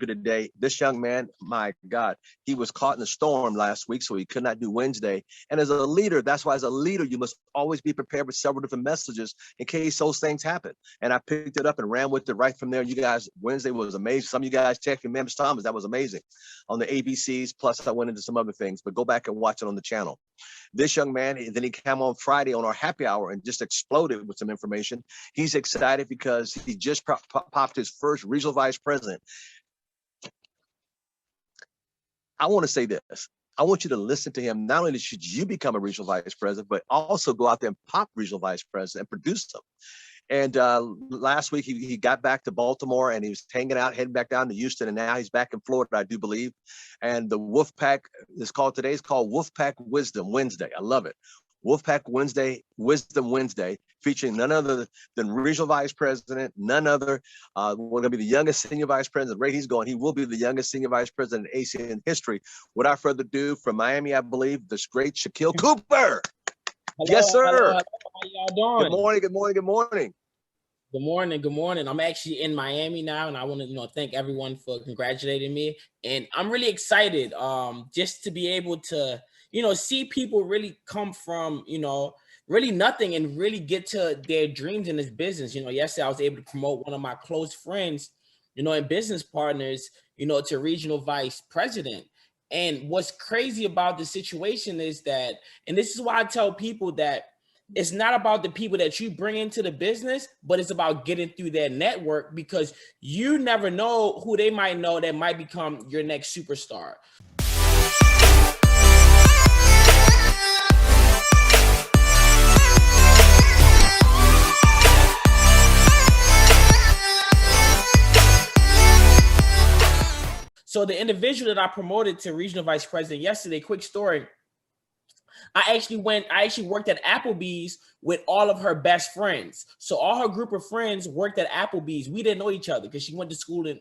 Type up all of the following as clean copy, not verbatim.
today. This young man, my God, he was caught in a storm last week, so he could not do Wednesday. And as a leader, that's why as a leader, you must always be prepared with several different messages in case those things happen. And I picked it up and ran with it right from there. You guys, Wednesday was amazing. Some of you guys checked me, Mr. Thomas, that was amazing on the ABCs. Plus, I went into some other things, but go back and watch it on the channel. This young man, then he came on Friday on our happy hour and just exploded with some information. He's excited because he just popped his first regional vice president. I want to say this. I want you to listen to him. Not only should you become a regional vice president, but also go out there and pop regional vice president and produce them. And last week, he got back to Baltimore and he was hanging out, heading back down to Houston. And now he's back in Florida, I do believe. And the Wolfpack is called Wolfpack Wisdom Wednesday. I love it. Wolfpack Wisdom Wednesday, featuring none other than regional vice president, none other. We're going to be the youngest senior vice president. Right, he's going. He will be the youngest senior vice president in ACN history. Without further ado, from Miami, I believe, this great Shakeel Cooper. Hello, yes, sir. hello. How y'all doing? Good morning. Good morning. Good morning. Good morning. Good morning. I'm actually in Miami now, and I want to, thank everyone for congratulating me. And I'm really excited, just to be able to, see people really come from, really nothing and really get to their dreams in this business. Yesterday I was able to promote one of my close friends, and business partners, to regional vice president. And what's crazy about the situation is that, and this is why I tell people that it's not about the people that you bring into the business, but it's about getting through their network, because you never know who they might know that might become your next superstar. So the individual that I promoted to regional vice president yesterday, quick story. I actually worked at Applebee's with all of her best friends. So all her group of friends worked at Applebee's. We didn't know each other because she went to school in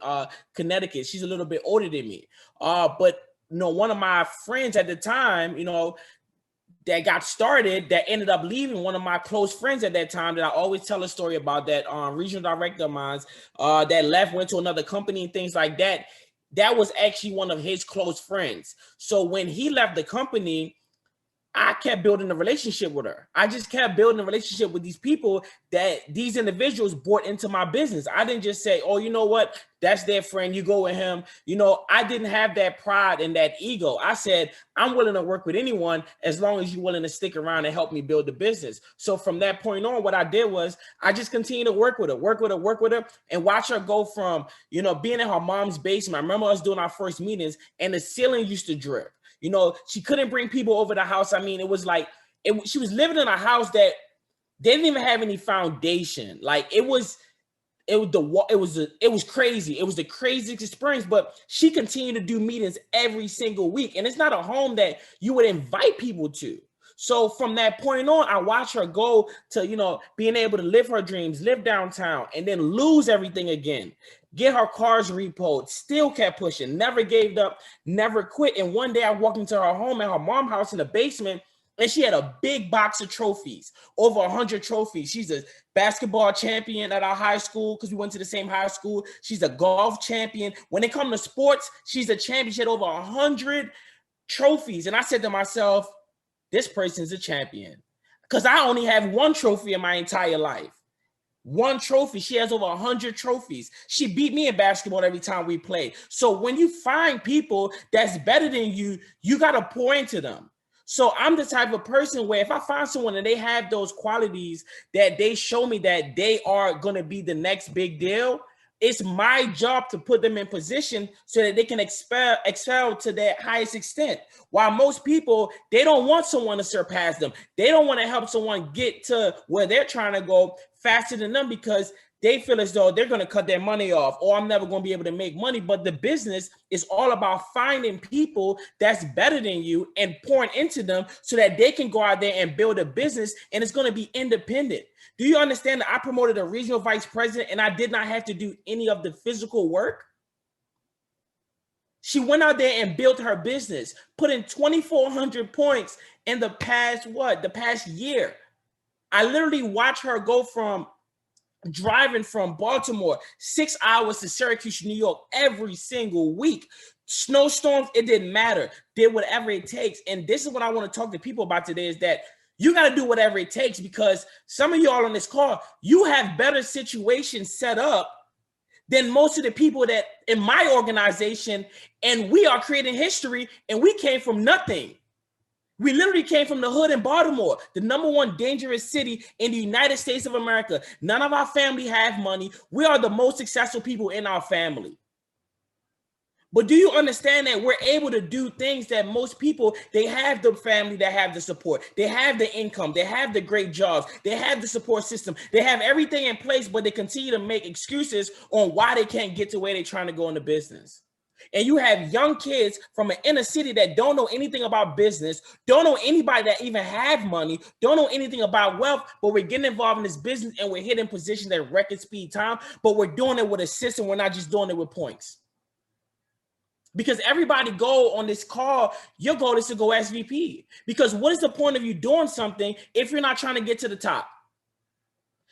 Connecticut. She's a little bit older than me. But one of my friends at the time, that got started, that ended up leaving, one of my close friends at that time that I always tell a story about, that regional director of mine that left, went to another company and things like that. That was actually one of his close friends. So when he left the company, I kept building a relationship with her. I just kept building a relationship with these people that these individuals brought into my business. I didn't just say, oh, you know what? That's their friend. You go with him. I didn't have that pride and that ego. I said, I'm willing to work with anyone as long as you're willing to stick around and help me build the business. So from that point on, what I did was I just continued to work with her, and watch her go from, being in her mom's basement. I remember us doing our first meetings and the ceiling used to drip. She couldn't bring people over the house. I mean, it was like, she was living in a house that didn't even have any foundation. Like it was crazy. It was the craziest experience, but she continued to do meetings every single week. And it's not a home that you would invite people to. So from that point on, I watched her go to, being able to live her dreams, live downtown, and then lose everything again. Get her cars repoed, still kept pushing, never gave up, never quit. And one day I walked into her home at her mom's house in the basement, and she had a big box of trophies, over 100 trophies. She's a basketball champion at our high school because we went to the same high school. She's a golf champion. When it comes to sports, she's a champion. She had over 100 trophies. And I said to myself, this person's a champion, because I only have one trophy in my entire life. One trophy. She has over 100 trophies. She beat me in basketball every time we play. So when you find people that's better than you, you got to pour into them. So I'm the type of person where if I find someone and they have those qualities that they show me that they are going to be the next big deal, it's my job to put them in position so that they can excel to their highest extent. While most people, they don't want someone to surpass them. They don't want to help someone get to where they're trying to go faster than them, because they feel as though they're going to cut their money off, or I'm never going to be able to make money. But the business is all about finding people that's better than you and pouring into them so that they can go out there and build a business, and it's going to be independent. Do you understand that I promoted a regional vice president and I did not have to do any of the physical work? She went out there and built her business, put in 2,400 points in the past year. I literally watched her go from driving from Baltimore 6 hours to Syracuse, New York every single week. Snowstorms, it didn't matter. Did whatever it takes. And this is what I want to talk to people about today, is that you got to do whatever it takes, because some of y'all on this call, you have better situations set up than most of the people that in my organization, and we are creating history, and we came from nothing. We literally came from the hood in Baltimore, the #1 dangerous city in the United States of America. None of our family have money. We are the most successful people in our family. But do you understand that we're able to do things that most people, they have the family, that have the support, they have the income, they have the great jobs, they have the support system, they have everything in place, but they continue to make excuses on why they can't get to where they're trying to go in the business. And you have young kids from an inner city that don't know anything about business, don't know anybody that even have money, don't know anything about wealth, but we're getting involved in this business and we're hitting positions at record speed time, but we're doing it with a system. We're not just doing it with points. Because everybody go on this call, your goal is to go SVP. Because what is the point of you doing something if you're not trying to get to the top?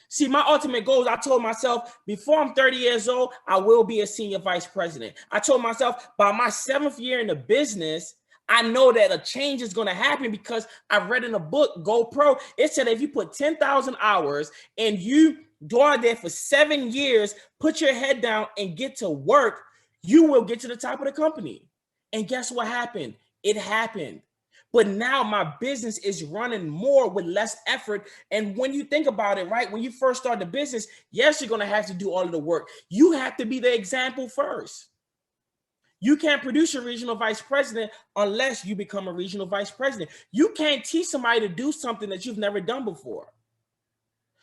See, my ultimate goal is, I told myself, before I'm 30 years old, I will be a senior vice president. I told myself by my 7th year in the business, I know that a change is going to happen, because I've read in a book, Go Pro. It said if you put 10,000 hours and you go out there for 7 years, put your head down and get to work, you will get to the top of the company. And guess what happened? It happened. But now my business is running more with less effort. And when you think about it, right, when you first start the business, yes, you're going to have to do all of the work. You have to be the example first. You can't produce a regional vice president unless you become a regional vice president. You can't teach somebody to do something that you've never done before.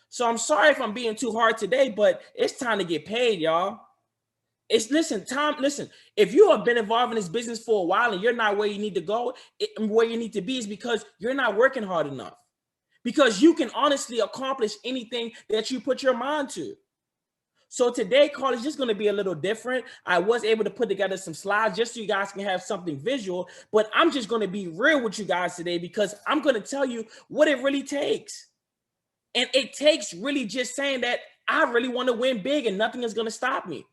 So I'm sorry if I'm being too hard today, but it's time to get paid, y'all. Listen, if you have been involved in this business for a while and you're not where you need to go, where you need to be, is because you're not working hard enough. Because you can honestly accomplish anything that you put your mind to. So today, call is just going to be a little different. I was able to put together some slides just so you guys can have something visual, but I'm just going to be real with you guys today, because I'm going to tell you what it really takes. And it takes really just saying that I really want to win big and nothing is going to stop me.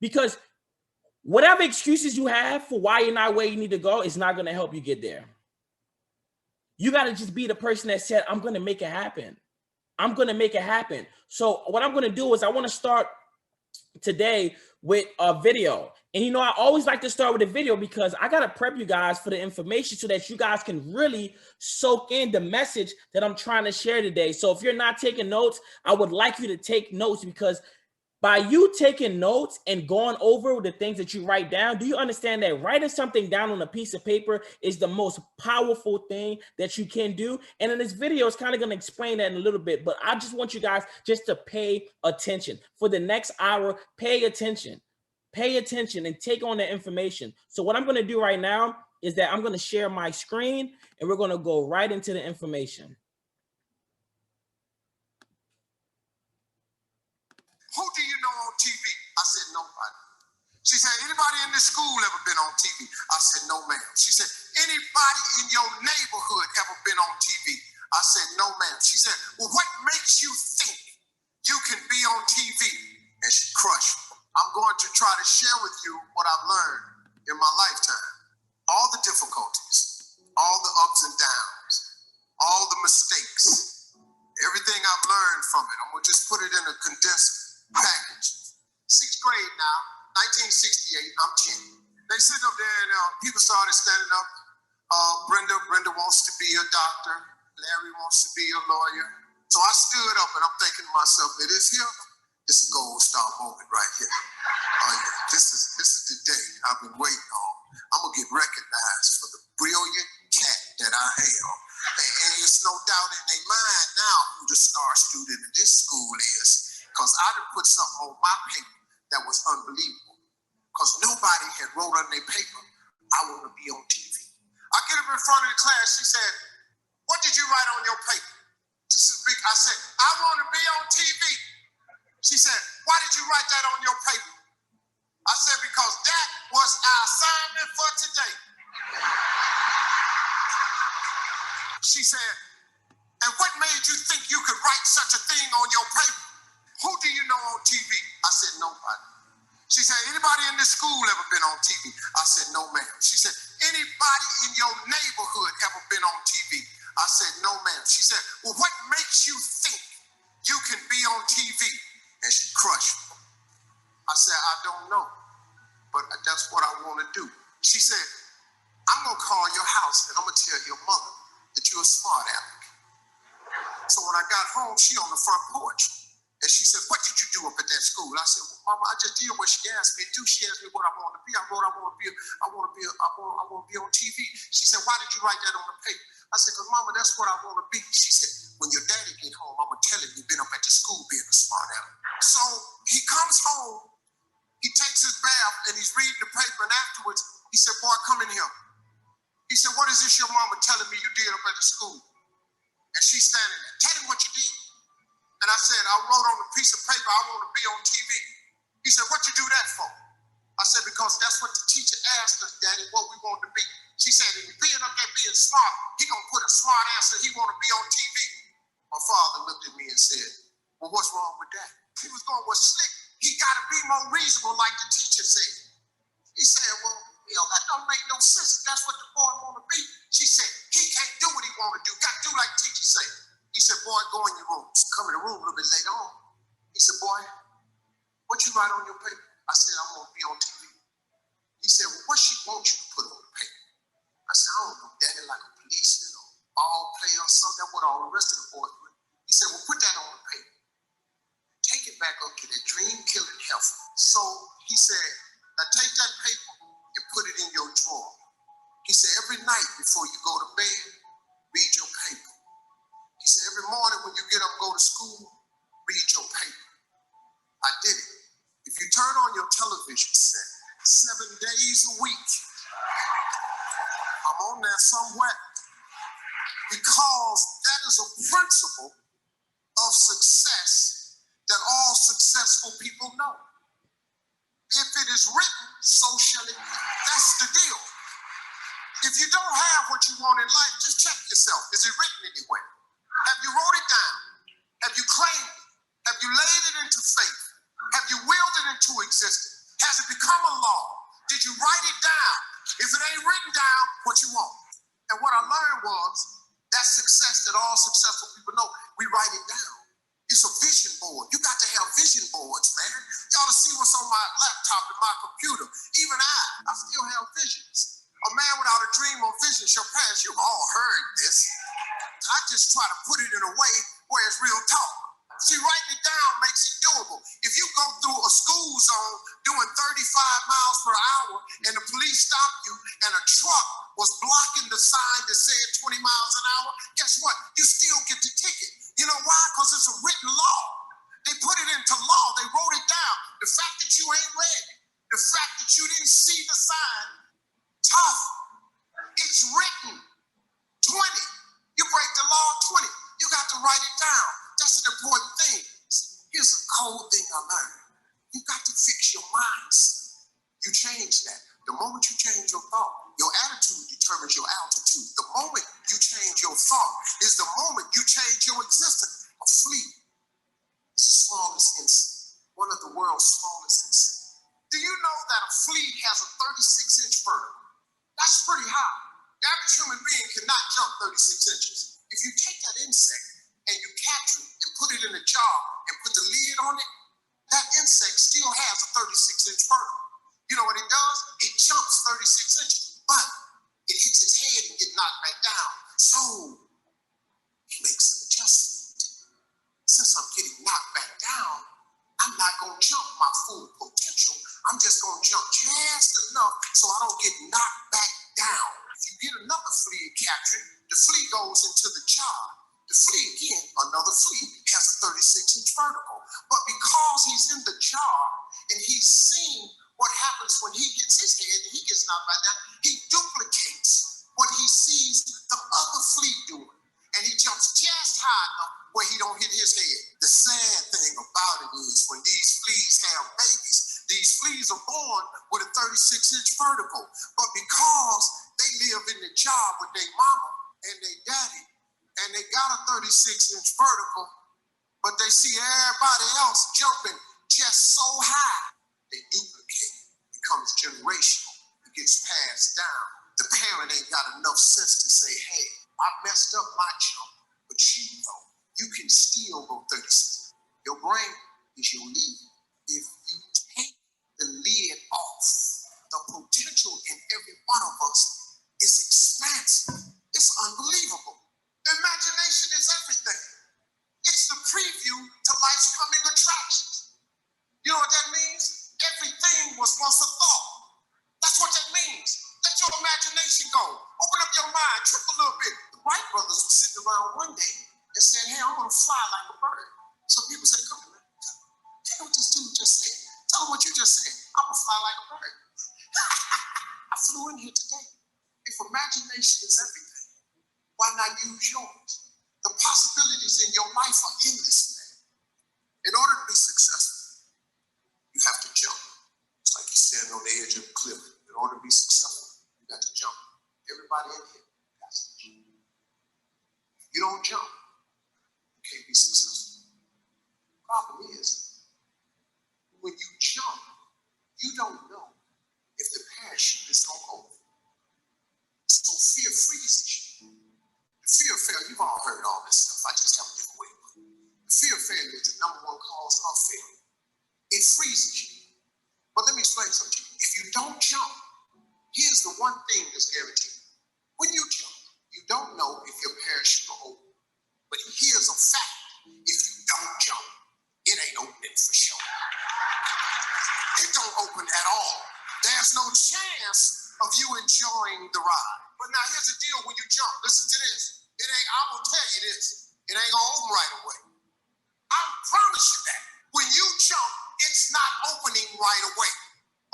Because whatever excuses you have for why you're not where you need to go is not going to help you get there. You got to just be the person that said, I'm going to make it happen. I'm going to make it happen. So what I'm going to do is I want to start today with a video. And you know, I always like to start with a video because I got to prep you guys for the information so that you guys can really soak in the message that I'm trying to share today. So if you're not taking notes, I would like you to take notes, because by you taking notes and going over the things that you write down, do you understand that writing something down on a piece of paper is the most powerful thing that you can do? And in this video, it's kind of going to explain that in a little bit, but I just want you guys just to pay attention. For the next hour, pay attention and take on the information. So what I'm going to do right now is that I'm going to share my screen and we're going to go right into the information. Who do you know on TV? I said, nobody. She said, anybody in this school ever been on TV? I said, no, ma'am. She said, anybody in your neighborhood ever been on TV? I said, no, ma'am. She said, well, what makes you think you can be on TV? And she crushed me. I'm going to try to share with you what I've learned in my lifetime. All the difficulties, all the ups and downs, all the mistakes, everything I've learned from it. I'm going to just put it in a condensed package. 6th grade now, 1968, I'm 10. They sitting up there and people started standing up. Brenda wants to be a doctor. Larry wants to be a lawyer. So I stood up and I'm thinking to myself, it is here. This is a gold star moment right here. Oh yeah, this is the day I've been waiting on. I'm gonna get recognized for the brilliant cat that I am. And there's no doubt in their mind now who the star student in this school is. Because I done put something on my paper that was unbelievable. Because nobody had wrote on their paper, I want to be on TV. I get up in front of the class, she said, what did you write on your paper? This is big. I said, I want to be on TV. She said, why did you write that on your paper? I said, because that was our assignment for today. She said, and what made you think you could write such a thing on your paper? Who do you in your neighborhood ever been on TV? I said, no, ma'am. She said, well, what makes you think you can be on TV? And she crushed me. I said, I don't know, but that's what I want to do. She said, I'm going to call your house and I'm going to tell your mother that you're a smart aleck. So when I got home, she on the front porch. And she said, what did you do up at that school? I said, well, Mama, I just did what she asked me to do. She asked me what I wanted to be. I wrote, I want to be on TV. She said, why did you write that on the paper? I said, because Mama, that's what I want to be. She said, when your daddy get home, I'm going to tell him you've been up at the school being a smart aleck. So he comes home, he takes his bath, and he's reading the paper, and afterwards, he said, boy, come in here. He said, what is this your mama telling me you did up at the school? And she's standing there. Tell him what you did. And I said, I wrote on a piece of paper, I want to be on TV. He said, what you do that for? I said, because that's what the teacher asked us, Daddy, what we want to be. She said, if you're being up there being smart, he going to put a smart answer, he want to be on TV. My father looked at me and said, well, what's wrong with that? He was going, well, Slick, he got to be more reasonable like the teacher said. He said, well, that don't make no sense. That's what the boy want to be. She said, he can't do what he want to do. Got to do like the teacher said. He said, boy, go in your room. Come in the room a little bit later on. He said, boy, what you write on your paper? I said, I'm going to be on TV. He said, well, what she want you to put on the paper? I said, I don't know, Daddy, like a policeman or ball player or something. That's what all the rest of the boys do. He said, well, put that on the paper. Take it back up to that dream-killing heifer. So he said, now take that paper and put it in your drawer. He said, every night before you go to bed, read your paper. He said, every morning when you get up and go to school, read your paper. I did it. If you turn on your television set 7 days a week, I'm on there somewhere, because that is a principle of success that all successful people know. If it is written, so shall it be. That's the deal. If you don't have what you want in life, just check yourself. Is it written anywhere? Have you wrote it down? Have you claimed it? Have you laid it into faith? Have you willed it into existence? Has it become a law? Did you write it down? If it ain't written down, what you want? And what I learned was that success that all successful people know, we write it down. It's a vision board. You got to have vision boards, man. You ought to see what's on my laptop and my computer. Even I still have visions. A man without a dream or vision shall perish. You've all heard this. I just try to put it in a way where it's real talk. See, writing it down makes it doable. If you go through a school zone doing 35 miles per hour and the police stop you and a truck was blocking the sign that said 20 miles an hour, guess what? You still get the ticket. You know why? Because it's a written law. They put it into law. They wrote it down. The fact that you ain't read it, the fact that you didn't see the sign, tough. It's written. 20. You break the law, 20. You got to write it down. That's an important thing. Here's a cold thing I learned. You got to fix your mindset. You change that. The moment you change your thought, your attitude determines your altitude. The moment you change your thought is the moment you change your existence. A flea is the smallest insect, one of the world's smallest insects. Do you know that a flea has a 36-inch vertical? That's pretty high. The average human being cannot jump 36 inches. If you take that insect and you capture it and put it in a jar and put the lid on it, that insect still has a 36-inch vertical. You know what it does? It jumps 36 inches, but it hits its head and gets knocked back down. So he makes an adjustment. Since I'm getting knocked back down, I'm not going to jump my full potential. I'm just going to jump just enough so I don't get knocked back down. If you get another flea and capture it, the flea goes into the jar. The flea, again, another flea, has a 36-inch vertical. But because he's in the jar and he's seen what happens when he gets his head and he gets knocked back down, he duplicates what he sees the other flea doing. And he jumps just high enough where he don't hit his head. The sad thing about it is when these fleas have babies, these fleas are born with a 36-inch vertical. But because they live in the jar with their mama and their daddy, and they got a 36-inch vertical, but they see everybody else jumping just so high, they duplicate. It becomes generational. It gets passed down. The parent ain't got to know sense to say, hey, I messed up my jump, but you can still go 36. Your brain is your lead. If you take the lid off, the potential in every one of us is expansive. It's unbelievable. Imagination is everything. It's the preview to life's coming attractions. You know what that means? Everything was once a thought. That's what that means. Let your imagination go. Open up your mind, trip a little bit. The Wright brothers were sitting around one day and said, hey, I'm going to fly like a bird. So people said, come on, hear what this dude just said. Tell him what you just said. I'm going to fly like a bird. I flew in here today. If imagination is everything, why not use yours? The possibilities in your life are endless, man. In order to be successful, you have to jump. It's like you're standing on the edge of a cliff. In order to be successful, you got to jump. Everybody in here has to jump. If you don't jump, you can't be successful. The problem is, when you jump, you don't know if the parachute is going to open. So fear freezes you. The fear of failure, you've all heard all this stuff. I just haven't given away. The fear of failure is the number one cause of failure. It freezes you. But let me explain something to you. If you don't jump, here's the one thing that's guaranteed. When you jump, you don't know if your parachute will open. But here's a fact. If you don't jump, it ain't opening for sure. It don't open at all. There's no chance of you enjoying the ride. But now here's the deal when you jump. Listen to this. I'm going to tell you this. It ain't going to open right away. I promise you that. When you jump, it's not opening right away.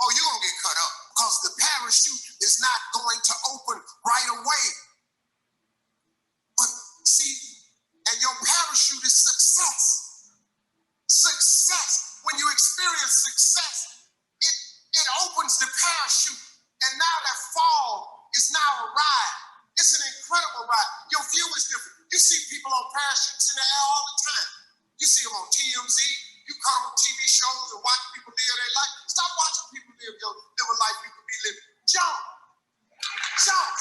Oh, you're going to get cut up because the parachute is not going to open right away. But see, and your parachute is success. Success. When you experience success, it opens the parachute. And now that fall is now a ride. It's an incredible ride. Your view is different. You see people on parachutes in the air all the time. You see them on TMZ. You come on TV shows and watch people live their life. Stop watching people live a life you could be living. Jump. Jump.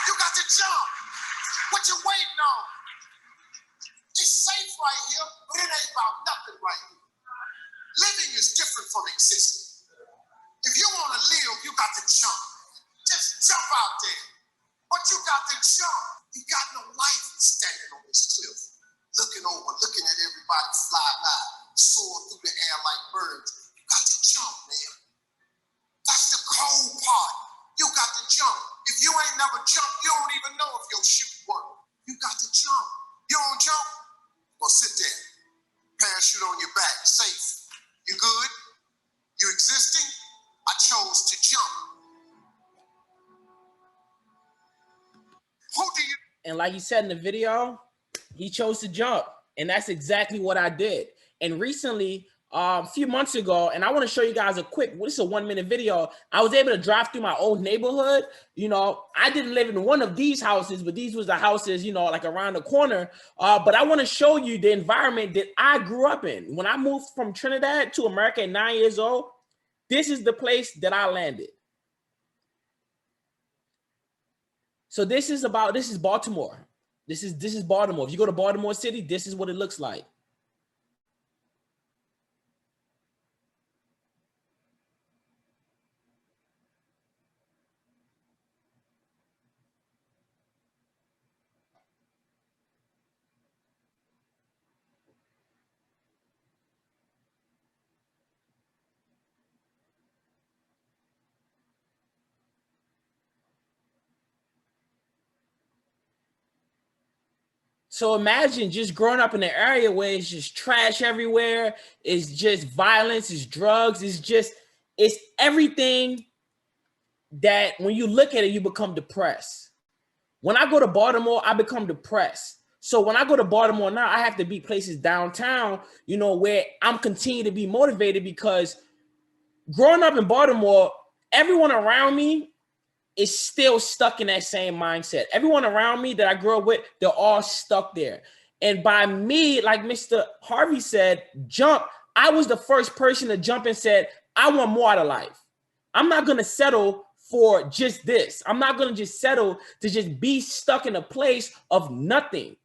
You got to jump. What you waiting on? It's safe right here, but it ain't about nothing right here. Living is different from existing. If you want to live, you got to jump. Just jump out there. But you got to jump. You got no life standing on this cliff, looking over, looking at everybody fly by, soar through the air like birds. You got to jump, man. That's the cold part. You got to jump. If you ain't never jumped, you don't even know if your chute works. You got to jump. You don't jump? Well, sit there. Parachute on your back, safe. You good? You existing? I chose to jump. Who do you? And like you said in the video, he chose to jump. And that's exactly what I did. And recently, a few months ago, and I want to show you guys this is a 1-minute video. I was able to drive through my old neighborhood. You know, I didn't live in one of these houses, but these was the houses, you know, like around the corner. But I want to show you the environment that I grew up in. When I moved from Trinidad to America at 9 years old, this is the place that I landed. So this is Baltimore. This is Baltimore. If you go to Baltimore City, this is what it looks like. So imagine just growing up in an area where it's just trash everywhere. It's just violence, it's drugs, it's everything that when you look at it, you become depressed. When I go to Baltimore, I become depressed. So when I go to Baltimore now, I have to be places downtown, you know, where I'm continuing to be motivated because growing up in Baltimore, everyone around me is still stuck in that same mindset. Everyone around me that I grew up with, they're all stuck there. And by me, like Mr. Harvey said, jump, I was the first person to jump and said, I want more out of life. I'm not going to settle for just this. I'm not going to just settle to just be stuck in a place of nothing.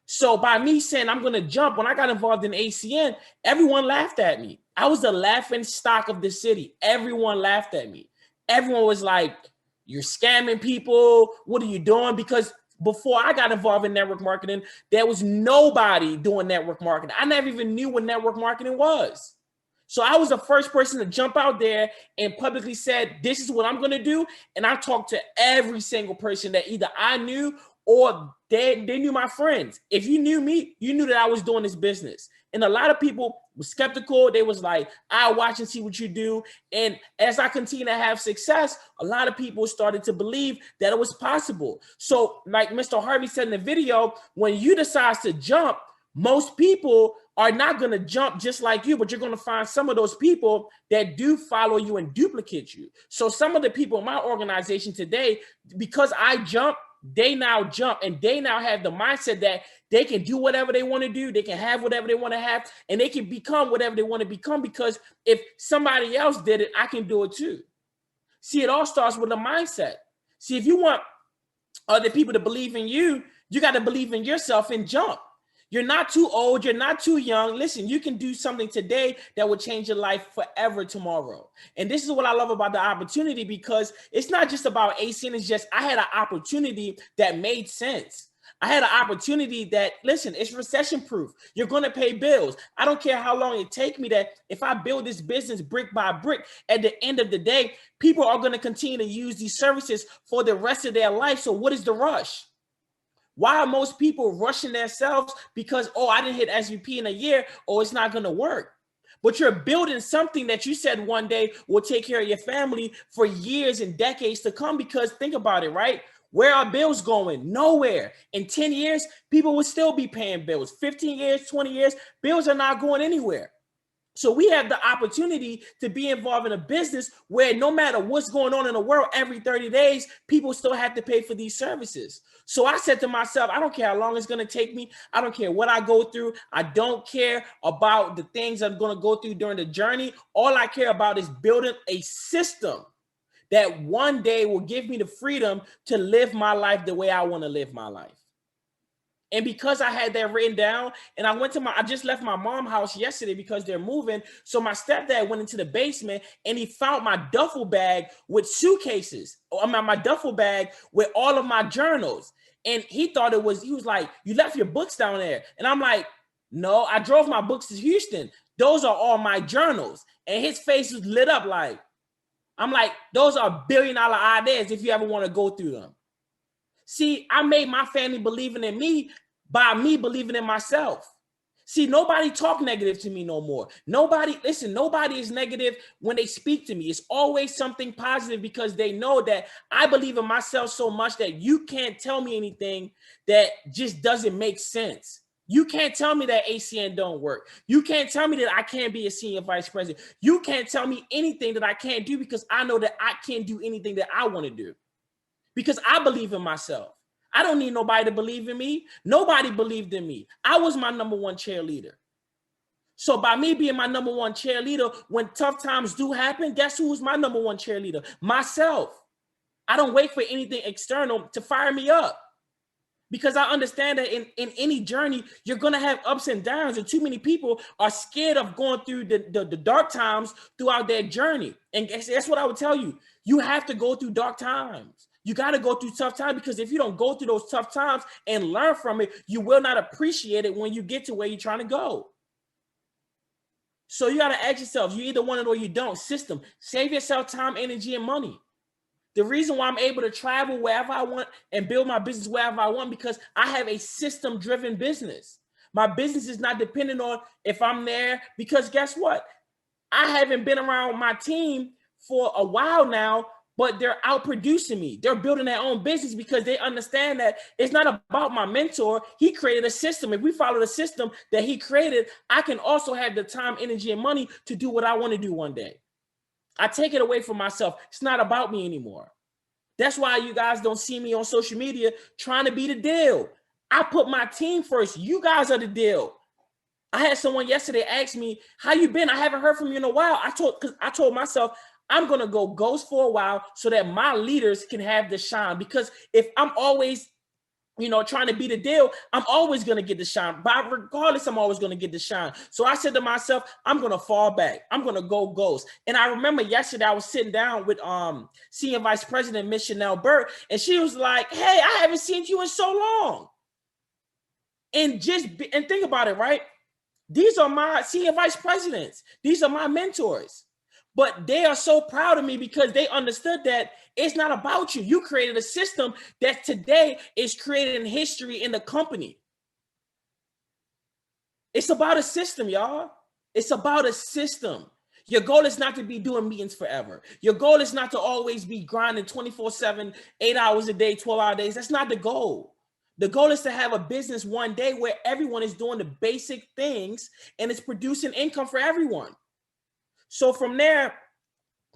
So by me saying I'm going to jump, when I got involved in ACN, everyone laughed at me. I was the laughing stock of the city. Everyone laughed at me. Everyone was like, you're scamming people. What are you doing? Because before I got involved in network marketing, there was nobody doing network marketing. I never even knew what network marketing was. So I was the first person to jump out there and publicly said, this is what I'm going to do. And I talked to every single person that either I knew or they knew my friends. If you knew me, you knew that I was doing this business. And a lot of people were skeptical. They was like, I'll watch and see what you do. And as I continue to have success, a lot of people started to believe that it was possible. So like Mr. Harvey said in the video, when you decide to jump, most people are not going to jump just like you, but you're going to find some of those people that do follow you and duplicate you. So some of the people in my organization today, because I jump, they now jump and they now have the mindset that they can do whatever they want to do. They can have whatever they want to have, and they can become whatever they want to become, because if somebody else did it, I can do it too. See, it all starts with a mindset. See, if you want other people to believe in you, you got to believe in yourself and jump. You're not too old. You're not too young. Listen, you can do something today that will change your life forever tomorrow. And this is what I love about the opportunity, because it's not just about ACN. It's just I had an opportunity that made sense. I had an opportunity that, listen, it's recession proof. You're going to pay bills. I don't care how long it takes me, that if I build this business brick by brick, at the end of the day, people are going to continue to use these services for the rest of their life. So what is the rush? Why are most people rushing themselves? Because, oh, I didn't hit SVP in a year, oh, it's not going to work. But you're building something that you said one day will take care of your family for years and decades to come. Because think about it, right? Where are bills going? Nowhere. In 10 years, people will still be paying bills. 15 years, 20 years, bills are not going anywhere. So we have the opportunity to be involved in a business where no matter what's going on in the world, every 30 days, people still have to pay for these services. So I said to myself, I don't care how long it's going to take me. I don't care what I go through. I don't care about the things I'm going to go through during the journey. All I care about is building a system that one day will give me the freedom to live my life the way I want to live my life. And because I had that written down, and I just left my mom's house yesterday because they're moving. So my stepdad went into the basement and he found my duffel bag with suitcases. My duffel bag with all of my journals. And he was like, you left your books down there. And I'm like, no, I drove my books to Houston. Those are all my journals. And his face was lit up like, I'm like, those are $1 billion ideas if you ever want to go through them. See, I made my family believing in me by me believing in myself. See, nobody talk negative to me no more. Nobody is negative when they speak to me. It's always something positive, because they know that I believe in myself so much that you can't tell me anything that just doesn't make sense. You can't tell me that ACN don't work. You can't tell me that I can't be a senior vice president. You can't tell me anything that I can't do, because I know that I can't do anything that I want to do. Because I believe in myself. I don't need nobody to believe in me. Nobody believed in me. I was my number one cheerleader. So by me being my number one cheerleader, when tough times do happen, guess who's my number one cheerleader? Myself. I don't wait for anything external to fire me up. Because I understand that in any journey, you're going to have ups and downs. And too many people are scared of going through the dark times throughout their journey. And that's what I would tell you. You have to go through dark times. You got to go through tough times, because if you don't go through those tough times and learn from it, you will not appreciate it when you get to where you're trying to go. So you got to ask yourself, you either want it or you don't. System. Save yourself time, energy, and money. The reason why I'm able to travel wherever I want and build my business wherever I want, because I have a system-driven business. My business is not dependent on if I'm there, because guess what? I haven't been around my team for a while now, but they're outproducing me. They're building their own business because they understand that it's not about my mentor. He created a system. If we follow the system that he created, I can also have the time, energy, and money to do what I want to do one day. I take it away from myself. It's not about me anymore. That's why you guys don't see me on social media trying to be the deal. I put my team first. You guys are the deal. I had someone yesterday ask me, how you been? I haven't heard from you in a while. I told myself, I'm going to go ghost for a while so that my leaders can have the shine. Because if I'm always, trying to be the deal, I'm always going to get the shine. But regardless, I'm always going to get the shine. So I said to myself, I'm going to fall back. I'm going to go ghost. And I remember yesterday I was sitting down with Senior Vice President Miss Chanel Burt, and she was like, hey, I haven't seen you in so long. And think about it, right? These are my senior vice presidents. These are my mentors. But they are so proud of me because they understood that it's not about you. You created a system that today is creating history in the company. It's about a system, y'all. It's about a system. Your goal is not to be doing meetings forever. Your goal is not to always be grinding 24/7, 8 hours a day, 12-hour days. That's not the goal. The goal is to have a business one day where everyone is doing the basic things and it's producing income for everyone. So from there,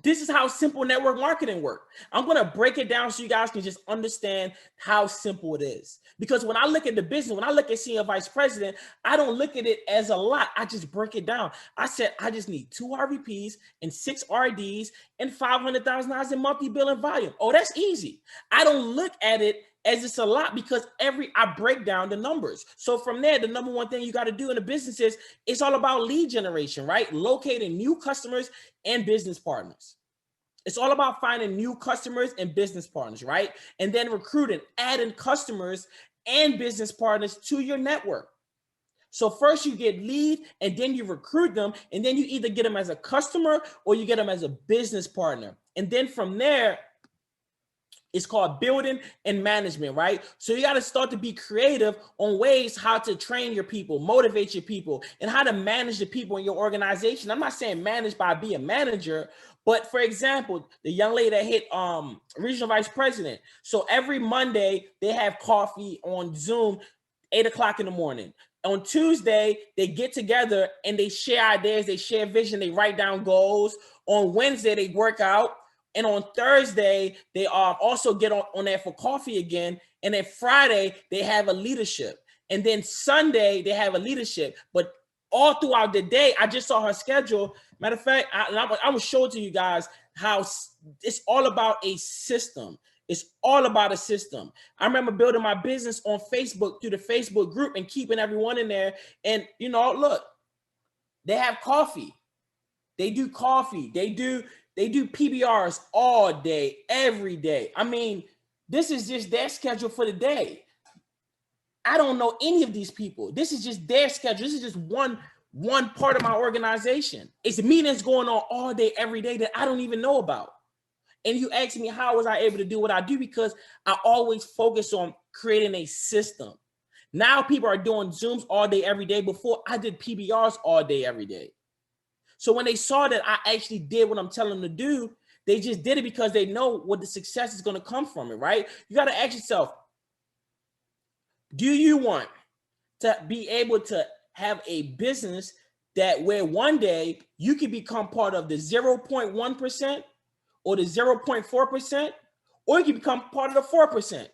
this is how simple network marketing works. I'm going to break it down so you guys can just understand how simple it is. Because when I look at the business, when I look at senior vice president, I don't look at it as a lot. I just break it down. I said, I just need 2 RVPs and 6 RDs and $500,000 in monthly billing volume. Oh, that's easy. I don't look at it as it's a lot because I break down the numbers. So from there, the number one thing you got to do in a business is it's all about lead generation, right? Locating new customers and business partners. It's all about finding new customers and business partners, right? And then recruiting, adding customers and business partners to your network. So first you get lead and then you recruit them and then you either get them as a customer or you get them as a business partner. And then from there, it's called building and management, right? So you got to start to be creative on ways how to train your people, motivate your people, and how to manage the people in your organization. I'm not saying manage by be a manager, but for example, the young lady that hit regional vice president. So every Monday they have coffee on Zoom, 8 o'clock in the morning. On Tuesday, they get together and they share ideas, they share vision, they write down goals. On Wednesday, they work out. And on Thursday, they also get on there for coffee again. And then Friday, they have a leadership. And then Sunday, they have a leadership. But all throughout the day, I just saw her schedule. Matter of fact, I will show it to you guys how it's all about a system. It's all about a system. I remember building my business on Facebook through the Facebook group and keeping everyone in there. And, look, they have coffee. They do coffee. They do PBRs all day, every day. I mean, this is just their schedule for the day. I don't know any of these people. This is just their schedule. This is just one part of my organization. It's meetings going on all day, every day that I don't even know about. And you ask me, how was I able to do what I do? Because I always focus on creating a system. Now people are doing Zooms all day, every day. Before I did PBRs all day, every day. So when they saw that I actually did what I'm telling them to do, they just did it because they know what the success is going to come from it, right? You got to ask yourself, do you want to be able to have a business that where one day you can become part of the 0.1% or the 0.4%, or you can become part of the 4%,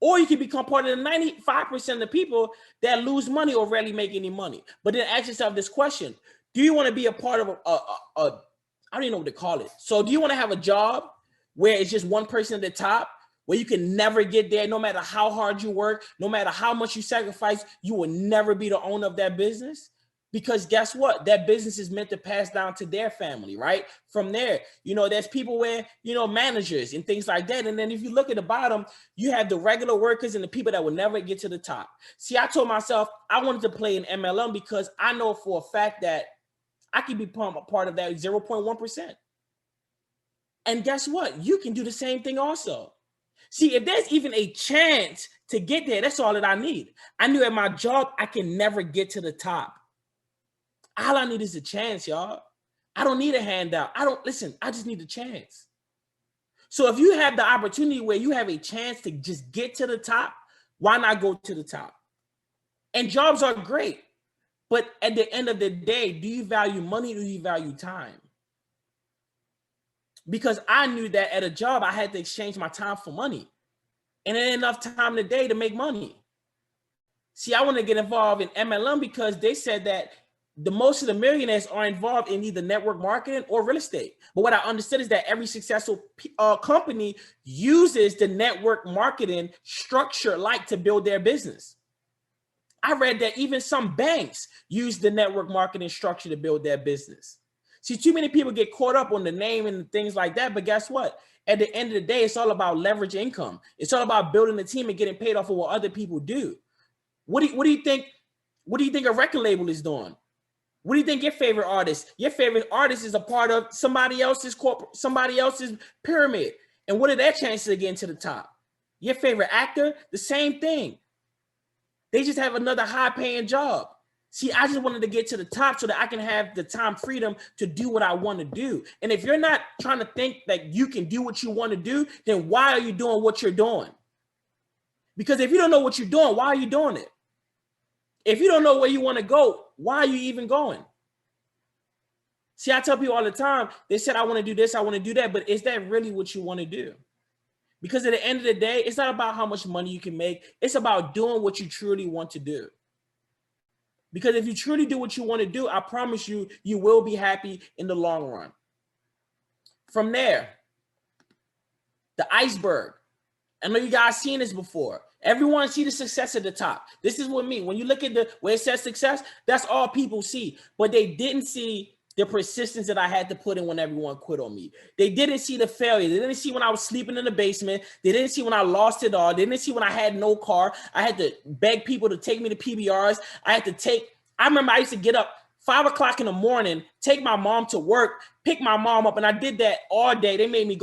or you can become part of the 95% of the people that lose money or rarely make any money? But then ask yourself this question. Do you want to be a part of I don't even know what to call it. So do you want to have a job where it's just one person at the top, where you can never get there, no matter how hard you work, no matter how much you sacrifice, you will never be the owner of that business? Because guess what? That business is meant to pass down to their family, right? From there, there's people where, managers and things like that. And then if you look at the bottom, you have the regular workers and the people that will never get to the top. See, I told myself I wanted to play in MLM because I know for a fact that I can be a part of that 0.1%. And guess what? You can do the same thing also. See, if there's even a chance to get there, that's all that I need. I knew at my job, I can never get to the top. All I need is a chance, y'all. I don't need a handout. I just need a chance. So if you have the opportunity where you have a chance to just get to the top, why not go to the top? And jobs are great. But at the end of the day, do you value money or do you value time? Because I knew that at a job, I had to exchange my time for money. And it ain't enough time in the day to make money. See, I want to get involved in MLM because they said that the most of the millionaires are involved in either network marketing or real estate. But what I understood is that every successful company uses the network marketing structure like to build their business. I read that even some banks use the network marketing structure to build their business. See, too many people get caught up on the name and things like that. But guess what? At the end of the day, it's all about leverage income. It's all about building a team and getting paid off of what other people do. What do you think? What do you think a record label is doing? What do you think your favorite artist? Your favorite artist is a part of somebody else's pyramid. And what are their chances of getting to the top? Your favorite actor, the same thing. They just have another high-paying job. See, I just wanted to get to the top so that I can have the time freedom to do what I want to do. And if you're not trying to think that you can do what you want to do, then why are you doing what you're doing? Because if you don't know what you're doing, why are you doing it? If you don't know where you want to go, why are you even going? See, I tell people all the time, they said, I want to do this, I want to do that, but is that really what you want to do? Because at the end of the day, it's not about how much money you can make. It's about doing what you truly want to do. Because if you truly do what you want to do, I promise you, you will be happy in the long run. From there, the iceberg. I know you guys seen this before. Everyone see the success at the top. This is what I mean. When you look at where it says success, that's all people see. But they didn't see the persistence that I had to put in when everyone quit on me. They didn't see the failure. They didn't see when I was sleeping in the basement. They didn't see when I lost it all. They didn't see when I had no car. I had to beg people to take me to PBRs. I remember I used to get up 5 o'clock in the morning, take my mom to work, pick my mom up. And I did that all day. They made me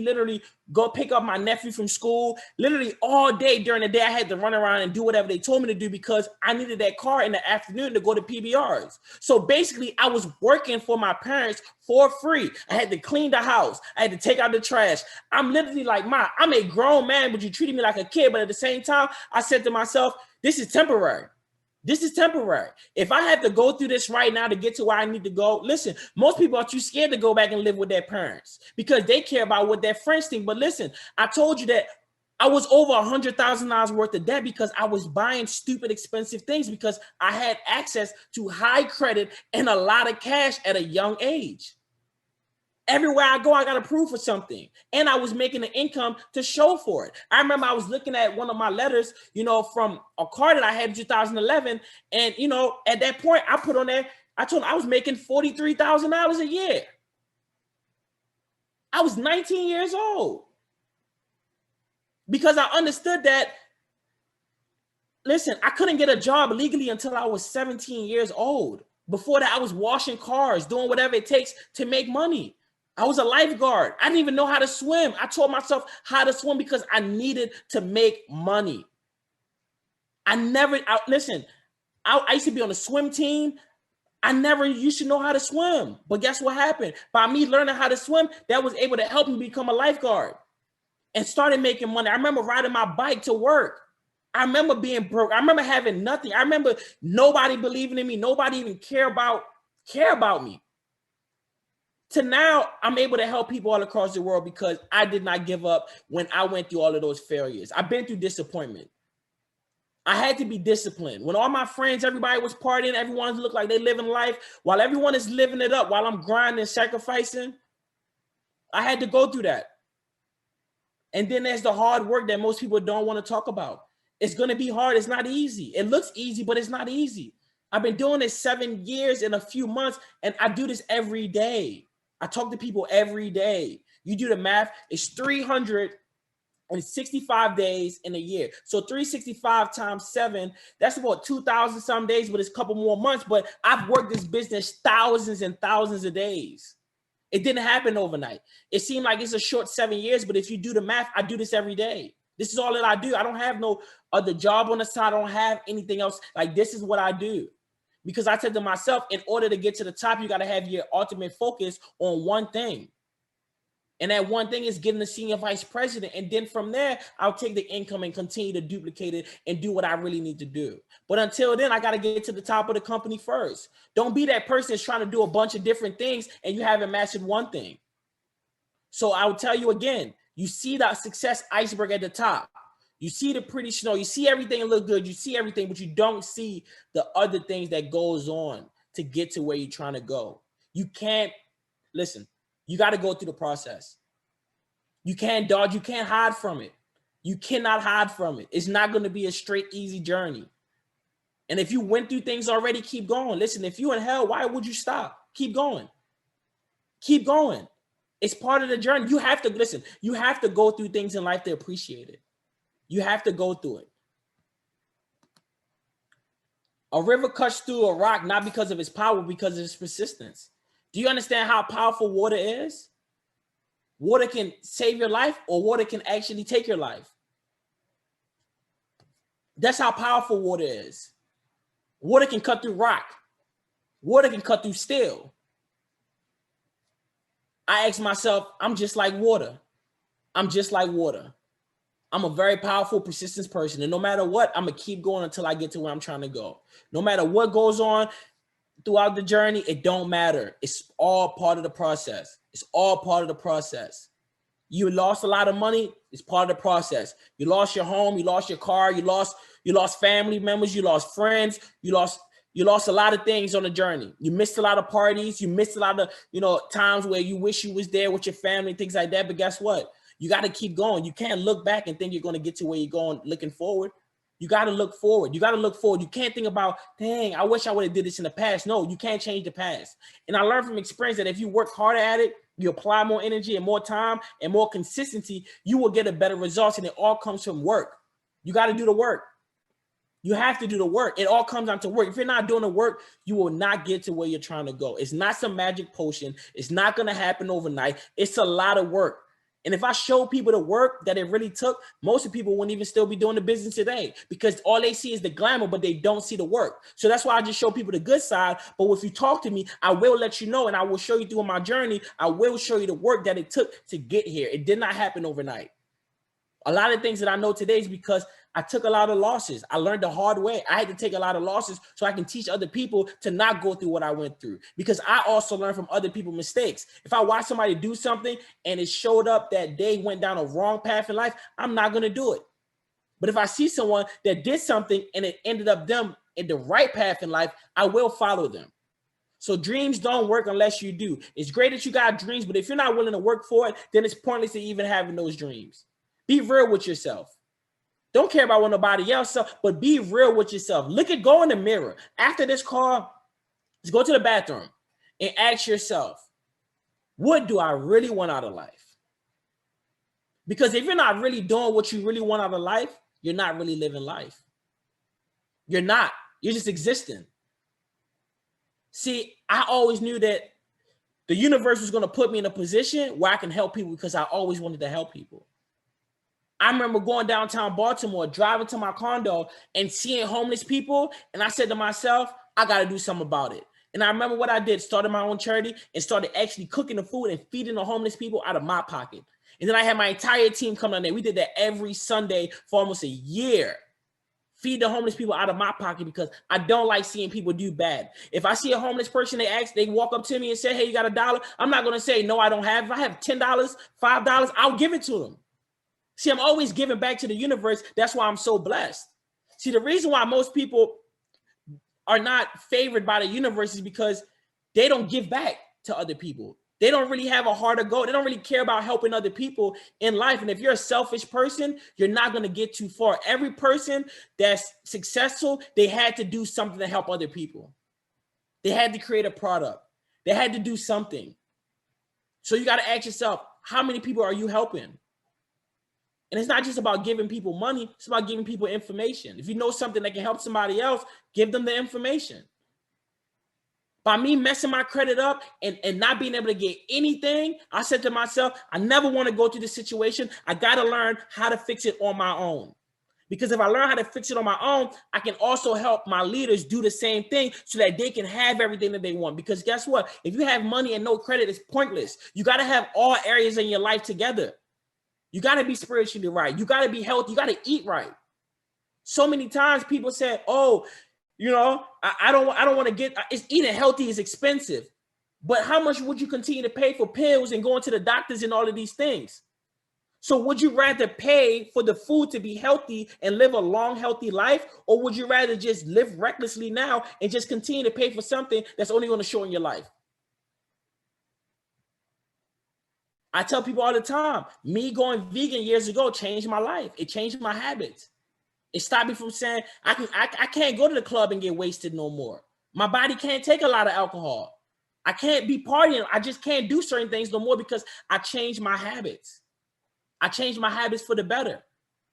literally go pick up my nephew from school. Literally all day during the day, I had to run around and do whatever they told me to do because I needed that car in the afternoon to go to PBRs. So basically I was working for my parents for free. I had to clean the house. I had to take out the trash. I'm literally like, I'm a grown man, but you treated me like a kid. But at the same time, I said to myself, this is temporary. This is temporary. If I have to go through this right now to get to where I need to go, listen, most people are too scared to go back and live with their parents because they care about what their friends think. But listen, I told you that I was over $100,000 worth of debt because I was buying stupid, expensive things because I had access to high credit and a lot of cash at a young age. Everywhere I go, I got to prove for something. And I was making an income to show for it. I remember I was looking at one of my letters, from a car that I had in 2011. And, at that point, I put on there, I told them I was making $43,000 a year. I was 19 years old. Because I understood that, listen, I couldn't get a job legally until I was 17 years old. Before that, I was washing cars, doing whatever it takes to make money. I was a lifeguard. I didn't even know how to swim. I taught myself how to swim because I needed to make money. I used to be on a swim team. I never used to know how to swim. But guess what happened? By me learning how to swim, that was able to help me become a lifeguard and started making money. I remember riding my bike to work. I remember being broke. I remember having nothing. I remember nobody believing in me. Nobody even care about me. To now, I'm able to help people all across the world because I did not give up when I went through all of those failures. I've been through disappointment. I had to be disciplined. When all my friends, everybody was partying, everyone looked like they living life, while everyone is living it up, while I'm grinding, sacrificing, I had to go through that. And then there's the hard work that most people don't want to talk about. It's going to be hard. It's not easy. It looks easy, but it's not easy. I've been doing this 7 years and a few months, and I do this every day. I talk to people every day. You do the math, it's 365 days in a year. So 365 times 7, that's about 2,000 some days, but it's a couple more months. But I've worked this business thousands and thousands of days. It didn't happen overnight. It seemed like it's a short 7 years, but if you do the math, I do this every day. This is all that I do. I don't have no other job on the side. I don't have anything else. Like, this is what I do. Because I said to myself, in order to get to the top, you got to have your ultimate focus on one thing. And that one thing is getting the senior vice president. And then from there, I'll take the income and continue to duplicate it and do what I really need to do. But until then, I got to get to the top of the company first. Don't be that person that's trying to do a bunch of different things and you haven't mastered one thing. So I will tell you again, you see that success iceberg at the top. You see the pretty snow. You see everything look good. You see everything, but you don't see the other things that goes on to get to where you're trying to go. You can't, listen, you got to go through the process. You can't dodge, you can't hide from it. You cannot hide from it. It's not going to be a straight, easy journey. And if you went through things already, keep going. Listen, if you're in hell, why would you stop? Keep going. Keep going. It's part of the journey. You have to, listen, you have to go through things in life to appreciate it. You have to go through it. A river cuts through a rock, not because of its power, because of its persistence. Do you understand how powerful water is? Water can save your life, or water can actually take your life. That's how powerful water is. Water can cut through rock. Water can cut through steel. I ask myself, I'm just like water. I'm just like water. I'm a very powerful, persistent person. And no matter what, I'm going to keep going until I get to where I'm trying to go. No matter what goes on throughout the journey, it don't matter. It's all part of the process. It's all part of the process. You lost a lot of money. It's part of the process. You lost your home. You lost your car. You lost family members. You lost friends. You lost a lot of things on the journey. You missed a lot of parties. You missed a lot of, times where you wish you was there with your family, things like that. But guess what? You got to keep going. You can't look back and think you're going to get to where you're going looking forward. You got to look forward. You got to look forward. You can't think about, dang, I wish I would have did this in the past. No, you can't change the past. And I learned from experience that if you work harder at it, you apply more energy and more time and more consistency, you will get a better results. And it all comes from work. You got to do the work. You have to do the work. It all comes down to work. If you're not doing the work, you will not get to where you're trying to go. It's not some magic potion. It's not going to happen overnight. It's a lot of work. And if I show people the work that it really took, most of the people wouldn't even still be doing the business today, because all they see is the glamour, but they don't see the work. So that's why I just show people the good side. But if you talk to me, I will let you know, and I will show you through my journey. I will show you the work that it took to get here. It did not happen overnight. A lot of things that I know today is because I took a lot of losses. I learned the hard way. I had to take a lot of losses so I can teach other people to not go through what I went through, because I also learned from other people's mistakes. If I watch somebody do something and it showed up that they went down a wrong path in life, I'm not going to do it. But if I see someone that did something and it ended up them in the right path in life, I will follow them. So dreams don't work unless you do. It's great that you got dreams, but if you're not willing to work for it, then it's pointless to even having those dreams. Be real with yourself. Don't care about what nobody else says, but be real with yourself. Go in the mirror. After this call, just go to the bathroom and ask yourself, what do I really want out of life? Because if you're not really doing what you really want out of life, you're not really living life. You're not. You're just existing. See, I always knew that the universe was going to put me in a position where I can help people, because I always wanted to help people. I remember going downtown Baltimore, driving to my condo and seeing homeless people. And I said to myself, I got to do something about it. And I remember what I did, started my own charity and started actually cooking the food and feeding the homeless people out of my pocket. And then I had my entire team come down there. We did that every Sunday for almost a year. Feed the homeless people out of my pocket, because I don't like seeing people do bad. If I see a homeless person, they walk up to me and say, hey, you got $1? I'm not going to say, no, I don't have. If I have $10, $5, I'll give it to them. See, I'm always giving back to the universe. That's why I'm so blessed. See, the reason why most people are not favored by the universe is because they don't give back to other people. They don't really have a heart of gold. They don't really care about helping other people in life. And if you're a selfish person, you're not going to get too far. Every person that's successful, they had to do something to help other people. They had to create a product. They had to do something. So you got to ask yourself, how many people are you helping? And it's not just about giving people money. It's about giving people information. If you know something that can help somebody else, give them the information. By me messing my credit up and not being able to get anything, I said to myself, I never want to go through this situation. I got to learn how to fix it on my own. Because if I learn how to fix it on my own, I can also help my leaders do the same thing so that they can have everything that they want. Because guess what? If you have money and no credit, it's pointless. You got to have all areas in your life together. You got to be spiritually right. You got to be healthy. You got to eat right. So many times people say, oh, I don't want to get, eating healthy is expensive. But how much would you continue to pay for pills and going to the doctors and all of these things? So would you rather pay for the food to be healthy and live a long, healthy life? Or would you rather just live recklessly now and just continue to pay for something that's only going to shorten your life? I tell people all the time, me going vegan years ago changed my life. It changed my habits. It stopped me from saying I can't go to the club and get wasted no more. My body can't take a lot of alcohol. I can't be partying. I just can't do certain things no more because I changed my habits. I changed my habits for the better.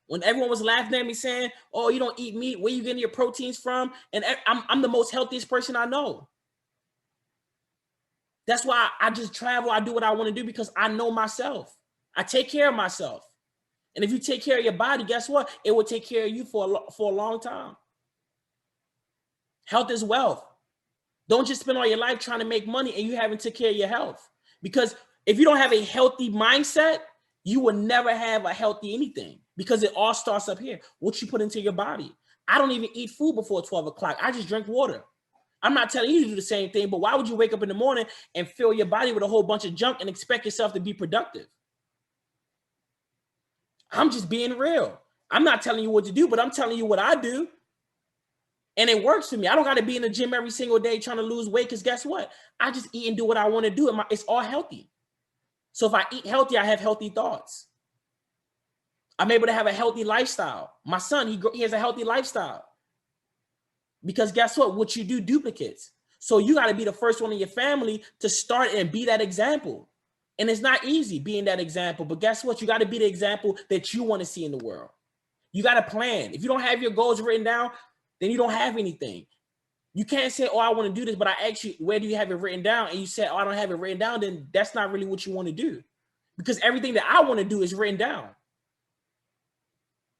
When everyone was laughing at me saying, oh, you don't eat meat, where you getting your proteins from? And I'm the most healthiest person I know. That's why I just travel. I do what I want to do because I know myself. I take care of myself. And if you take care of your body, guess what? It will take care of you for a long time. Health is wealth. Don't just spend all your life trying to make money and you haven't taken care of your health. Because if you don't have a healthy mindset, you will never have a healthy anything because it all starts up here. What you put into your body. I don't even eat food before 12 o'clock. I just drink water. I'm not telling you to do the same thing, but why would you wake up in the morning and fill your body with a whole bunch of junk and expect yourself to be productive? I'm just being real. I'm not telling you what to do, but I'm telling you what I do. And it works for me. I don't got to be in the gym every single day trying to lose weight because guess what? I just eat and do what I want to do. And it's all healthy. So if I eat healthy, I have healthy thoughts. I'm able to have a healthy lifestyle. My son, he has a healthy lifestyle. Because guess what? What you do duplicates. So you got to be the first one in your family to start and be that example. And it's not easy being that example. But guess what? You got to be the example that you want to see in the world. You got to plan. If you don't have your goals written down, then you don't have anything. You can't say, oh, I want to do this, but I ask you, where do you have it written down? And you say, oh, I don't have it written down. Then that's not really what you want to do. Because everything that I want to do is written down.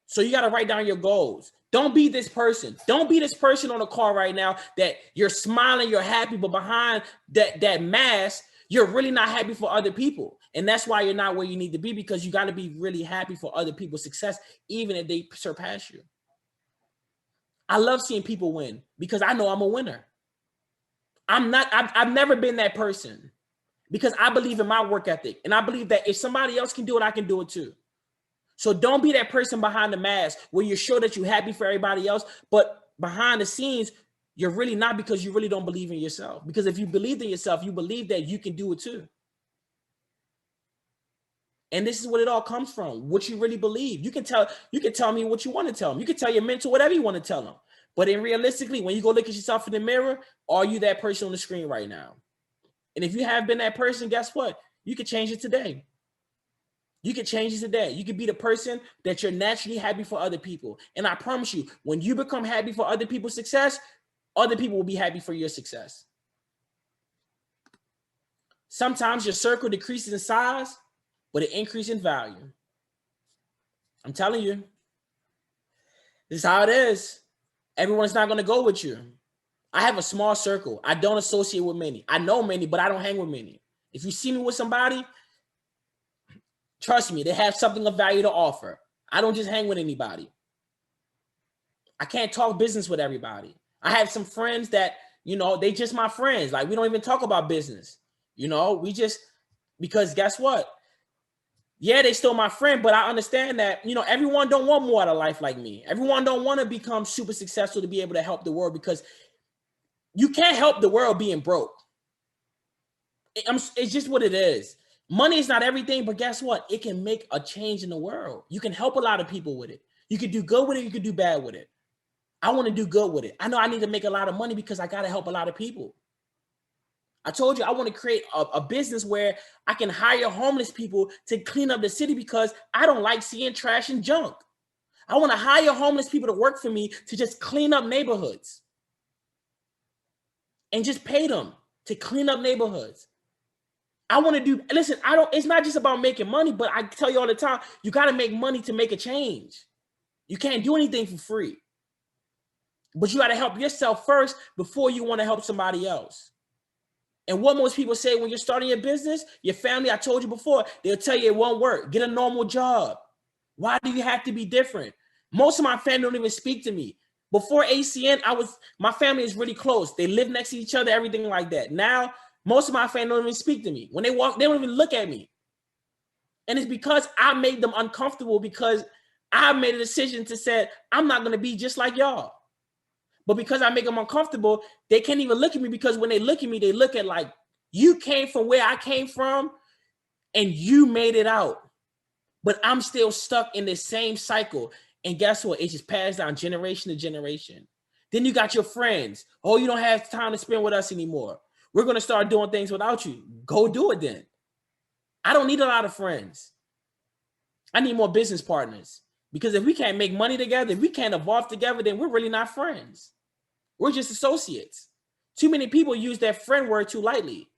So you got to write down your goals. Don't be this person. Don't be this person on the car right now that you're smiling, you're happy, but behind that mask, you're really not happy for other people. And that's why you're not where you need to be, because you got to be really happy for other people's success, even if they surpass you. I love seeing people win because I know I'm a winner. I've never been that person because I believe in my work ethic. And I believe that if somebody else can do it, I can do it too. So don't be that person behind the mask where you're sure that you're happy for everybody else, but behind the scenes, you're really not, because you really don't believe in yourself. Because if you believed in yourself, you believe that you can do it too. And this is what it all comes from, what you really believe. You can tell me what you want to tell them. You can tell your mentor whatever you want to tell them. But realistically, when you go look at yourself in the mirror, are you that person on the screen right now? And if you have been that person, guess what? You can change it today. You can change it today. You can be the person that you're naturally happy for other people. And I promise you, when you become happy for other people's success, other people will be happy for your success. Sometimes your circle decreases in size, but it increases in value. I'm telling you, this is how it is. Everyone's not going to go with you. I have a small circle. I don't associate with many. I know many, but I don't hang with many. If you see me with somebody, trust me, they have something of value to offer. I don't just hang with anybody. I can't talk business with everybody. I have some friends that, they just my friends. Like, we don't even talk about business. We just, because guess what? Yeah, they still my friend, but I understand that, everyone don't want more out of life like me. Everyone don't want to become super successful to be able to help the world, because you can't help the world being broke. It's just what it is. Money is not everything, but guess what? It can make a change in the world. You can help a lot of people with it. You can do good with it. You can do bad with it. I want to do good with it. I know I need to make a lot of money because I got to help a lot of people. I told you I want to create a business where I can hire homeless people to clean up the city because I don't like seeing trash and junk. I want to hire homeless people to work for me to just clean up neighborhoods and just pay them to clean up neighborhoods. I want to listen, it's not just about making money, but I tell you all the time, you got to make money to make a change. You can't do anything for free, but you got to help yourself first before you want to help somebody else. And what most people say when you're starting your business, your family, I told you before, they'll tell you it won't work. Get a normal job. Why do you have to be different? Most of my family don't even speak to me. Before ACN, my family is really close. They live next to each other, everything like that. Now, most of my family don't even speak to me. When they walk, they don't even look at me. And it's because I made them uncomfortable, because I made a decision to say, I'm not going to be just like y'all. But because I make them uncomfortable, they can't even look at me, because when they look at me, they look at like, you came from where I came from and you made it out. But I'm still stuck in this same cycle. And guess what? It just passed down generation to generation. Then you got your friends. Oh, you don't have time to spend with us anymore. We're going to start doing things without you. Go do it then. I don't need a lot of friends. I need more business partners. Because if we can't make money together, if we can't evolve together, then we're really not friends. We're just associates. Too many people use that friend word too lightly.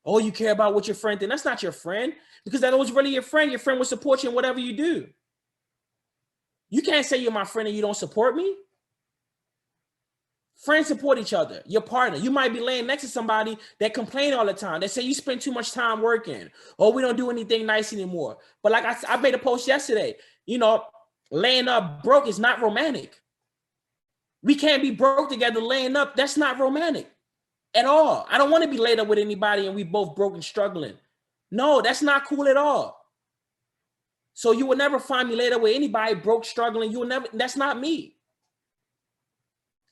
Oh, you care about what your friend thinks. That's not your friend, because that was really your friend. Your friend will support you in whatever you do. You can't say you're my friend and you don't support me. Friends support each other. Your partner. You might be laying next to somebody that complain all the time. They say you spend too much time working, or we don't do anything nice anymore. But like I made a post yesterday, you know, laying up broke is not romantic. We can't be broke together laying up. That's not romantic at all. I don't want to be laid up with anybody and we both broke and struggling. No, that's not cool at all. So you will never find me laid up with anybody broke, struggling. You will never, that's not me.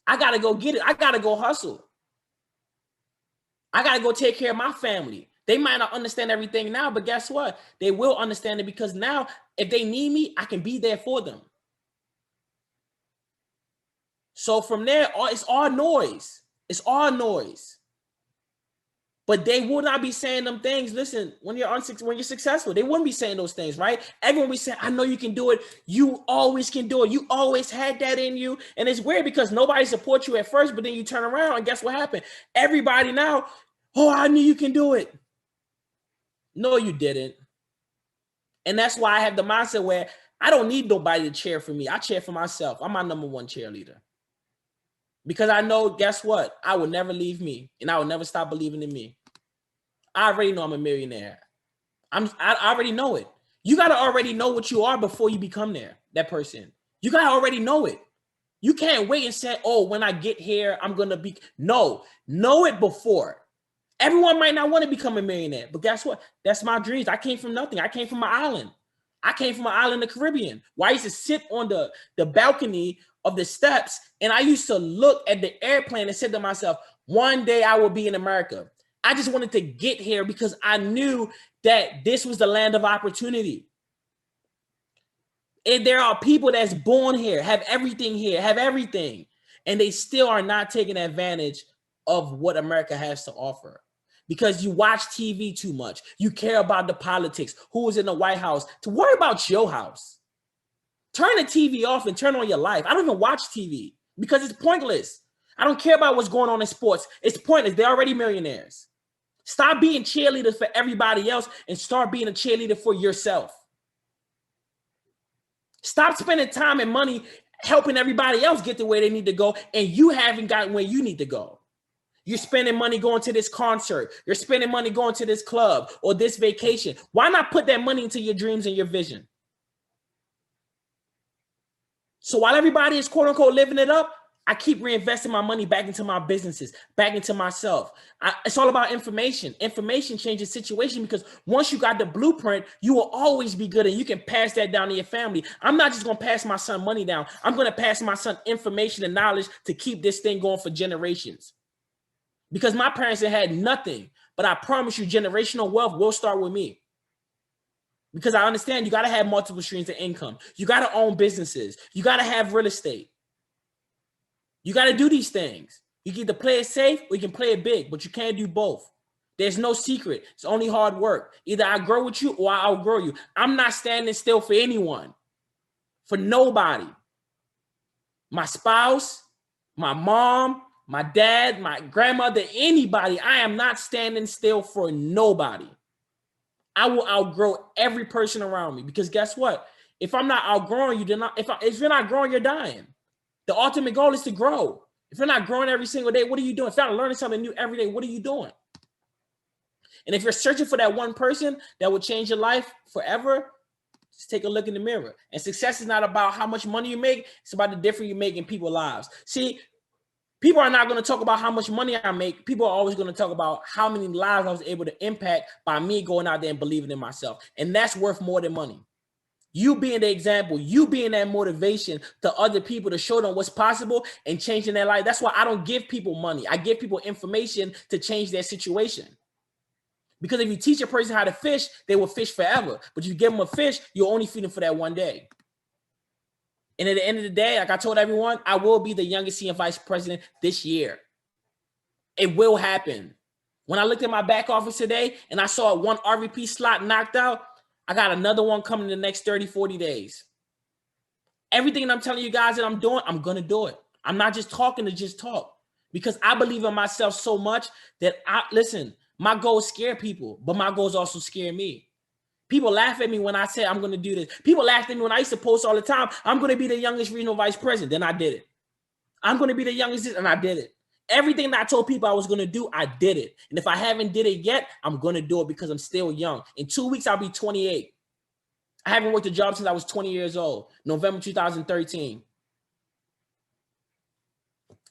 I got to go get it. I got to go hustle. I got to go take care of my family. They might not understand everything now, but guess what? They will understand it, because now if they need me, I can be there for them. So from there, it's all noise. It's all noise. But they will not be saying them things. Listen, when you're successful, they wouldn't be saying those things, right? Everyone be saying, I know you can do it. You always can do it. You always had that in you. And it's weird because nobody supports you at first, but then you turn around and guess what happened? Everybody now, oh, I knew you can do it. No, you didn't. And that's why I have the mindset where I don't need nobody to cheer for me. I cheer for myself. I'm my number one cheerleader. Because I know, guess what? I will never leave me, and I will never stop believing in me. I already know I'm a millionaire. I already know it. You got to already know what you are before you become that person. You got to already know it. You can't wait and say, oh, when I get here, I'm going to be. No, know it before. Everyone might not want to become a millionaire, but guess what? That's my dreams. I came from nothing. I came from an island. I came from an island in the Caribbean, where I used to sit on the balcony of the steps, and I used to look at the airplane and said to myself, one day I will be in America. I just wanted to get here because I knew that this was the land of opportunity. And there are people that's born here, have everything, and they still are not taking advantage of what America has to offer. Because you watch TV too much. You care about the politics, who is in the White House, to worry about your house. Turn the TV off and turn on your life. I don't even watch TV because it's pointless. I don't care about what's going on in sports. It's pointless. They're already millionaires. Stop being cheerleaders for everybody else and start being a cheerleader for yourself. Stop spending time and money helping everybody else get to where they need to go, and you haven't gotten where you need to go. You're spending money going to this concert. You're spending money going to this club or this vacation. Why not put that money into your dreams and your vision? So while everybody is quote unquote living it up, I keep reinvesting my money back into my businesses, back into myself. It's all about information. Information changes situation, because once you got the blueprint, you will always be good and you can pass that down to your family. I'm not just going to pass my son money down. I'm going to pass my son information and knowledge to keep this thing going for generations. Because my parents had nothing, but I promise you generational wealth will start with me. Because I understand you got to have multiple streams of income. You got to own businesses. You got to have real estate. You got to do these things. You can either play it safe or you can play it big, but you can't do both. There's no secret. It's only hard work. Either I grow with you or I outgrow you. I'm not standing still for anyone, for nobody. My spouse, my mom, my dad, my grandmother, anybody. I am not standing still for nobody. I will outgrow every person around me, because guess what? If I'm not outgrowing you, then if you're not growing, you're dying. The ultimate goal is to grow. If you're not growing every single day, what are you doing? If you're not learning something new every day, what are you doing? And if you're searching for that one person that will change your life forever, just take a look in the mirror. And success is not about how much money you make. It's about the difference you make in people's lives. See, People are not going to talk about how much money I make. People are always going to talk about how many lives I was able to impact by me going out there and believing in myself. And that's worth more than money. You being the example, you being that motivation to other people to show them what's possible and changing their life. That's why I don't give people money. I give people information to change their situation. Because if you teach a person how to fish, they will fish forever. But if you give them a fish, you'll only feed them for that one day. And at the end of the day, like I told everyone, I will be the youngest senior vice president this year. It will happen. When I looked at my back office today and I saw one RVP slot knocked out, I got another one coming in the next 30, 40 days. Everything that I'm telling you guys that I'm doing, I'm going to do it. I'm not just talking to just talk because I believe in myself so much that listen, my goals scare people, but my goals also scare me. People laugh at me when I say I'm going to do this. People laughed at me when I used to post all the time, I'm going to be the youngest regional vice president. Then I did it. I'm going to be the youngest, and I did it. Everything that I told people I was going to do, I did it. And if I haven't did it yet, I'm going to do it because I'm still young. In 2 weeks, I'll be 28. I haven't worked a job since I was 20 years old, November 2013.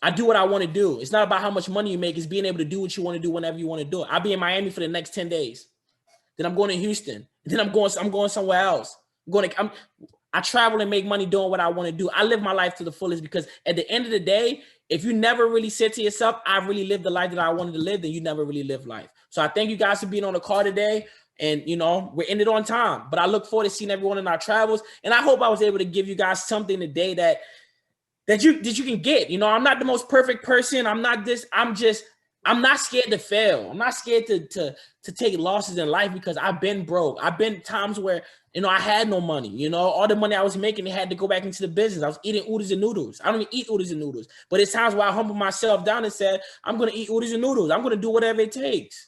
I do what I want to do. It's not about how much money you make. It's being able to do what you want to do whenever you want to do it. I'll be in Miami for the next 10 days. Then I'm going to Houston. And then I'm going somewhere else. I travel and make money doing what I want to do. I live my life to the fullest because at the end of the day, if you never really said to yourself, I really lived the life that I wanted to live, then you never really lived life. So I thank you guys for being on the call today. And, you know, we're ended on time. But I look forward to seeing everyone in our travels. And I hope I was able to give you guys something today that you can get. You know, I'm not the most perfect person. I'm not scared to fail. I'm not scared to take losses in life because I've been broke. I've been times where, you know, I had no money. You know, all the money I was making, I had to go back into the business. I was eating oodles and noodles. I don't even eat oodles and noodles. But it's times where I humbled myself down and said, I'm going to eat oodles and noodles. I'm going to do whatever it takes.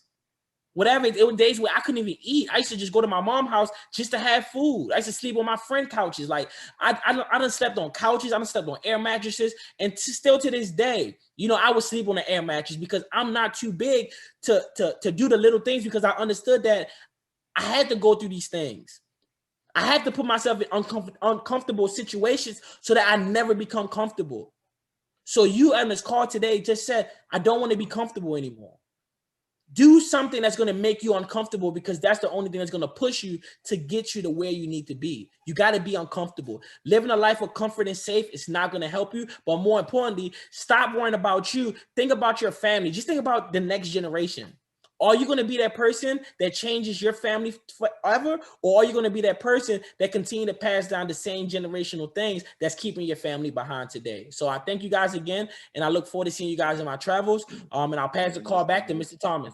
Whatever. It was days where I couldn't even eat. I used to just go to my mom's house just to have food. I used to sleep on my friend couches. Like I done slept on couches. I done slept on air mattresses. And still to this day, you know, I would sleep on an air mattress because I'm not too big to do the little things because I understood that I had to go through these things. I had to put myself in uncomfortable situations so that I never become comfortable. So you on this call today just said, I don't want to be comfortable anymore. Do something that's going to make you uncomfortable because that's the only thing that's going to push you to get you to where you need to be. You got to be uncomfortable. Living a life of comfort and safe is not going to help you. But more importantly, stop worrying about you. Think about your family. Just think about the next generation. Are you going to be that person that changes your family forever? Or are you going to be that person that continue to pass down the same generational things that's keeping your family behind today? So I thank you guys again. And I look forward to seeing you guys in my travels. And I'll pass the call back to Mr. Thomas.